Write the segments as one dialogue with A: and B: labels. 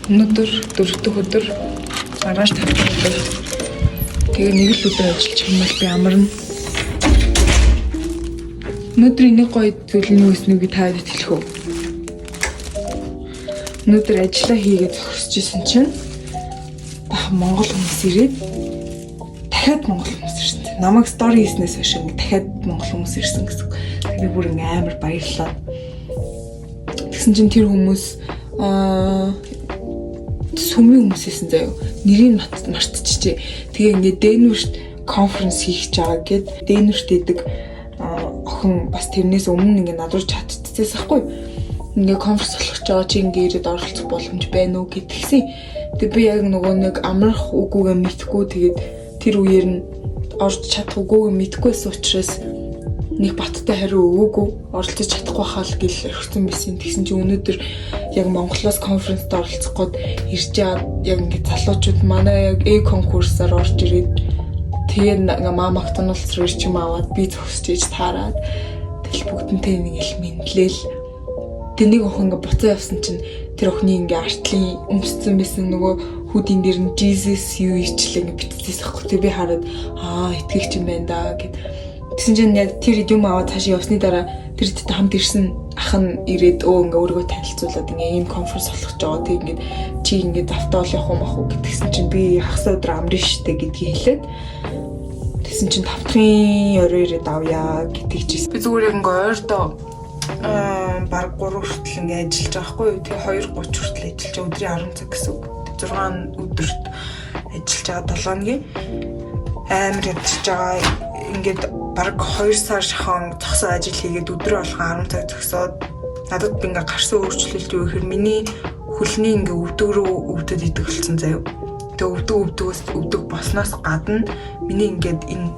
A: Өнөөдөр дөрөвдүгээр өдөр маргааш тавтай өдөр. Тэгээ нэг л өдөр ажиллаж юм бол би амарна. Өнөөдөр энийг гоё зүйлний үснийг би таад хэлэх үү. Өнөөдөр ажиллаа хийгээд зогсчихсэн чинь Монгол хүмүүс ирээд дахиад Монгол хүмүүс ирсэн. Намайг стори хийснээс хойш дахиад Монгол хүмүүс ирсэн гэсэн. Би бүр амар баярлаа. Тэгсэн чинь тэр хүмүүс сүмийн хүмүүс хийсэн заяа. Нэрийг мартчихжээ. Тэгээ ингээд Дэнвэрт конференс хийх гэж байгаа гэд Дэнвэрт идэг охин бас тэрнээс өмнө ингээд надруу чатчихсан байхгүй. Ингээ конференс болох ч байгаа чи ингээ ирээд оролцох боломж байна уу гэдгсэн. Тэгээ би яг нөгөө нэг амрах үгүйгээ мэдхгүй тэгээд тэр үеэр нь орж чадах үгүйгээ мэдхгүйсэн учраас нэг баттай хариу өгөөгүй оролцож чадахгүй хаа л гэл орхисон байсан. Тэгсэн чинь өнөөдөр яг Монголоос конференцд оролцох гээд ирж байгаа яг ингээ залуучууд манай яг конкурсаар орж ирээд тэгээд маа Макдоналдс руу ирчим аваад би зогсож иж таарад тэгэл бүгдэнтэй нэг ил мэдлээл. Тэнийг охин ингээ буцаа явсан чинь тэр охины ингээ артлын өмссөн байсан нөгөө хүүдийн дээр нь Jesus юу ичлээ ингээ битцээс ахгүй. Тэг би хараад итгэгч юм байна да гэд. Тэгсэн чинь яг тэр юм аваад цаашаа явсны дараа тэр дэд хамт ирсэн ах нь ирээд ингээ өөрийгөө танилцуулаад ингээ ийм конференс болох гэж байгаа. Тэг ингээ чи ингээ завтаал явах юм ах уу гэдгсэн чинь би хагас өдөр амрын штэ гэдгийг хэлээд тэгсэн чинь тавтахын орой ирээд авъя гэдгийг чийсэн. Би зүгээр ингээ ойрдоо баг 3 хүртэл ингээ ажиллаж байгаа хгүй юу. Тэгээ 2:30 хүртэл ажиллаж өдрийн 10 цаг гэсэн үг. 6 өдөрт ажиллаж байгаа 7 өдрийн амар ядчихж байгаа. Ингээд баг 2 сар шахан зогсоо ажил хийгээд өдрөө болгон 10 цаг зогсоод надад ингээ гарсан өөрчлөлт юу гэхээр миний хөлний ингээ өвдөг рүү өвдөд идэг болсон заяа. Тэгээ өвдөг босноос гадна миний ингээд энэ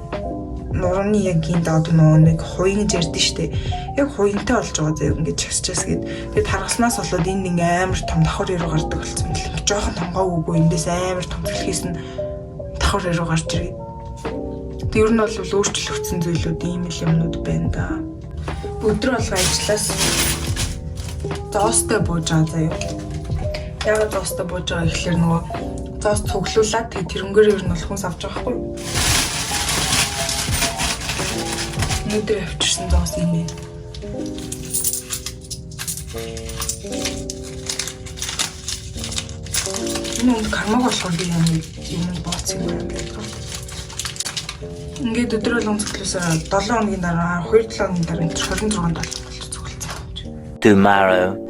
A: нурууны яг гин доод нэг хуйн ярьдэн штэ. Яг хуйнтай болж байгаа заяа ингээд часчаас гээд. Тэгээд харгаснаас болоод энэ нэг амар том давхар яруу гардаг болсон юм л. Ингээд жоохон тонгоо үгүй эндээс амар том дэлхийс нь давхар яруу гарч ирээ. Тэг ер нь бол өөрчлөгдсөн зүйлүүд ийм л юмнууд байна да. Өдөр болго ажиллаас зоостой бууж байгаа заяа. Ягаад зоостой бууж байгаа гэхэлэр нөгөө зоос цуглуулад тэг тэрнгээр ер нь бол хүнс авч байгаа хгүй. Өнөөдөр авчирсан зоос энэ. Энэ кармаг болохоор би юм бооц юм байна гэдэг. Ингээд өдөр болгон цуглуулсаар 7 хоногийн дараа 2-7 хоногийн дараа 26 доллар цуглуулсан.
B: Tomorrow.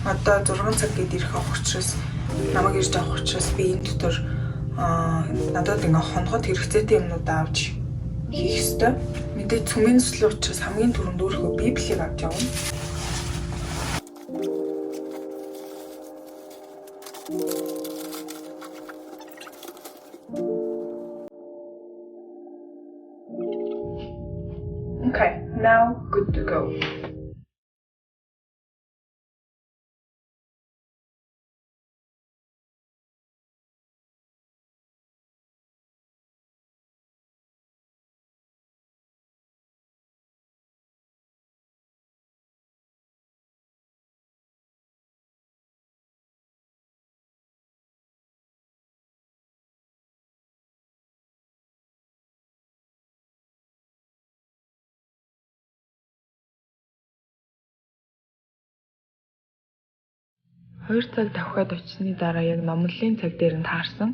A: Одоо 6 цаг гээд ирэх авах учраас намайг ирж авах учраас би энэ дотор надад ингээ хоногод хэрэгцээтэй юмнууд авч хийх ёстой. Мэдээ цөмийн төсөл учраас хамгийн түрүүнд өөрийнхөө библийг авч явна. Okay, now good to go. Хоёр цаг давхаад очсны дараа яг номлолын цаг дээр нь таарсан.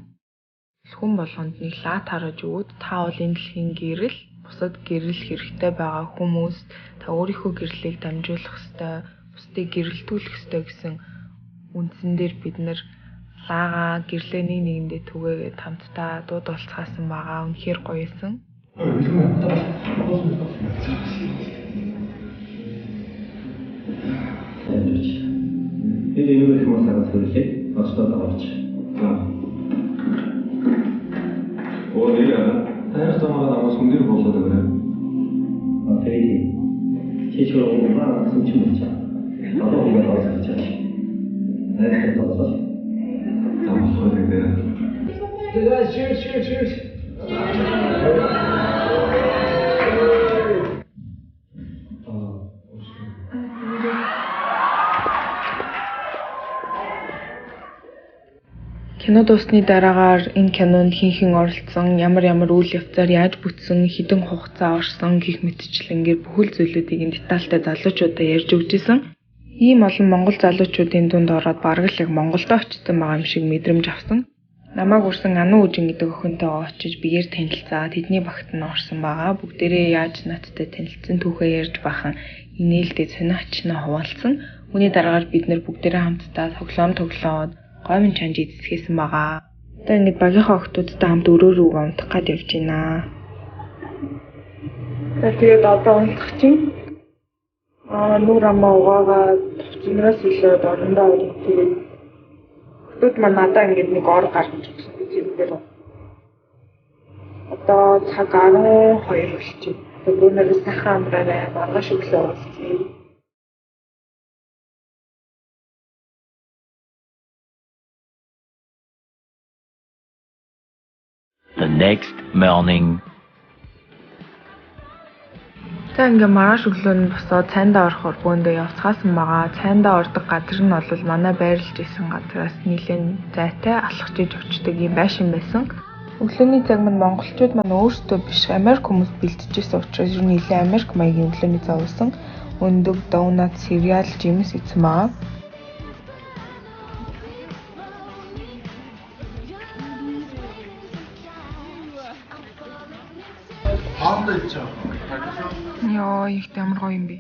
A: Хүн болгонд нэг лат хараж өгөөд та бол энэ дэлхийн гэрэл, бусад гэрэл хэрэгтэй байгаа хүмүүст та өөрийнхөө гэрлийг дамжуулах ёстой, бусдыг гэрэлтүүлэх ёстой гэсэн үндсэн дээр бид нэр лага гэрлээ нэгэндээ түгээгээд хамтдаа дууд болцгаасан байгаа. Үнэхээр гоё эсэн.
C: Бид энэ их масагаас хүлээ. Оцтод авч. Оо нэрээ. Хайр тамаараа авах хүнээр болоод байна. Тэгээ. Чичроо уумаа сүнч мөчөө. Одоо ингэ болоод чаа. Хайр тамаараа. Тамаа хэрэгтэй. Тэгээ cheers.
A: Кино дуусны дараагаар энэ кинонд хэн оролцсон, ямар үйл явцаар яаж бүтсэн, хэдэн хугацаа орсон гэх мэтчлэн ингээд бүхэл зүйлүүдийг энэ детальтай залуучуудаа ярьж өгч исэн. Ийм олон монгол залуучуудын дунд ороод бараг л яг Монголдо очсон байгаа юм шиг мэдрэмж авсан. Намайг урсан Ану Үжин гэдэг охинтой очиж биеэр танилцаад тэдний багт нь орсон байгаа. Бүгдээрээ яаж надтай танилцсан түүхээ ярьж бахан инээлдээ сониочноо хуваалцсан. Үүний дараагаар бид нэр бүгдээрээ хамтдаа тоглоод гомын чанж эзэсгэсэн байгаа. Одоо ингэж багийнхаа охтуудтай хамт өрөө рүү унтах гээд явж байна. Тэгээд одоо унтах чинь нүүр амаа угаагаад зинээс илээд орондоо ирэх. Тэгээд охтууд маань надаа ингэж нэг ор гаргаж өгсөн гэж юм дээр. Одоо цаг 12 болчихсон. Тэгээд бүгнээс сайхан амраарай, маргааш өглөө уулзъя.
B: The next morning.
A: За ингээ маргааш өглөө нь босоод цайндаа орохоор бөөндөө явцгаасан байгаа. Цайндаа ордог газар нь бол манай байрлаж исэн газраас нэлээд зайтай алхаж очдөг юм байшин байсан. Өглөөний цаг маань монголчууд маань өөрсдөө биш Америк хүмүүс бэлтжижсэн учраас ер нь нэлээд Америк маягийн өглөөний цав байсан. Өндөг, донат, cereal, жимс идсэн байгаа. Яа, их ямар гоё юм бэ?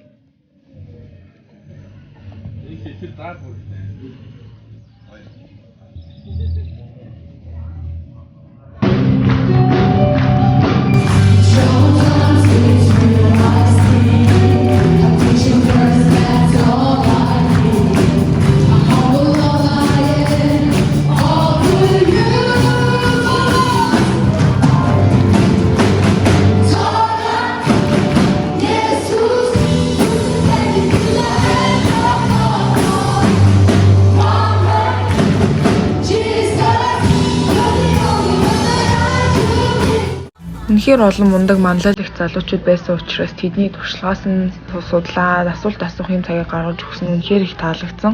A: Үнэхээр олон мундаг манлайлагч залуучууд байсан учраас тэдний туршлагаас нь судлаад асуулт асуухын цагийг гаргаж өгсөн үнэхээр их таалагдсан.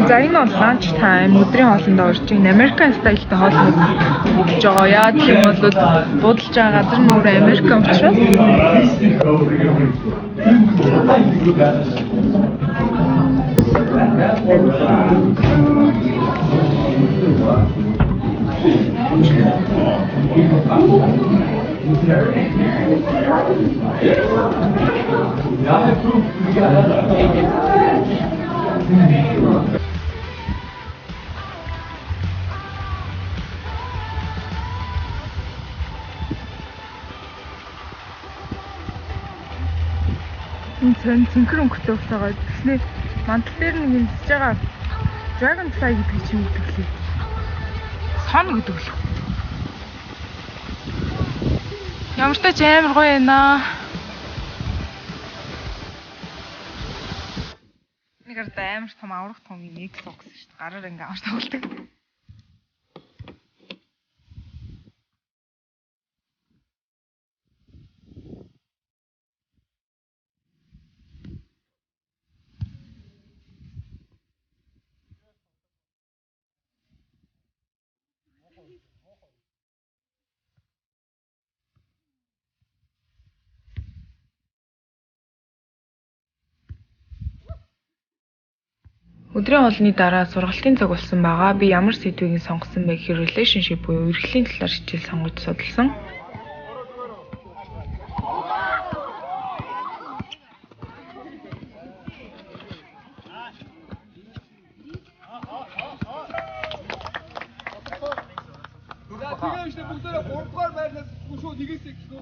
A: За энэ бол ланч тайм, өдрийн хоолнд орж ийн American style-тэй хоолнууд хийж байгаа. Яа гэх юм бол буудалж байгаа газар нь өөр Американ учраас. Энэ цэнхэр өнгөтэй болоогоо тэгэхээр мантал дээр нэг хэмжиж байгаа Dragonfly гэдэг чинь юу гэдэг лээ. Сон гэдэг л. Ямар ч тач амар гоё байна. Нэгэр амар том аврах том юм нэг суугсан шүү дээ. Гараар ингээ авч тоглодог. Өдрийн хоолны дараа сургалтын цаг болсон байгаа. Би ямар сэдвийг сонгосон бэ гэхээр relationship буюу эрхлийн талаар хичээл сонгож судалсан.
D: Тэгээ işte бүгдээрээ 3 дугаар байрнаас шууд нэгээсэй гэсэн.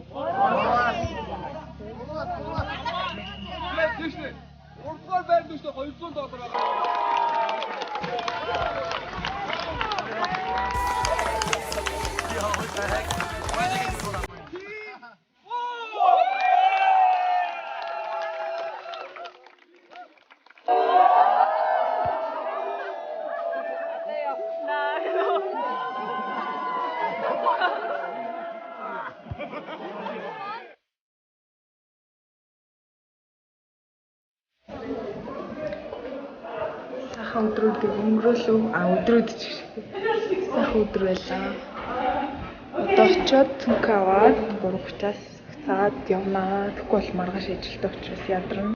D: Тэгэж тийм. 3 дугаар байранд шүү дээ $200 байгаа.
A: Сайхан өдрүүдийг өнгөрөөлөв. Өдрүүд ч сайхан өдөр байлаа. Одоо очиод цүнх аваад 3:30-аас буцаад явнаа. Тэгэхгүй бол маргааш ажилдаа учраас ядарна.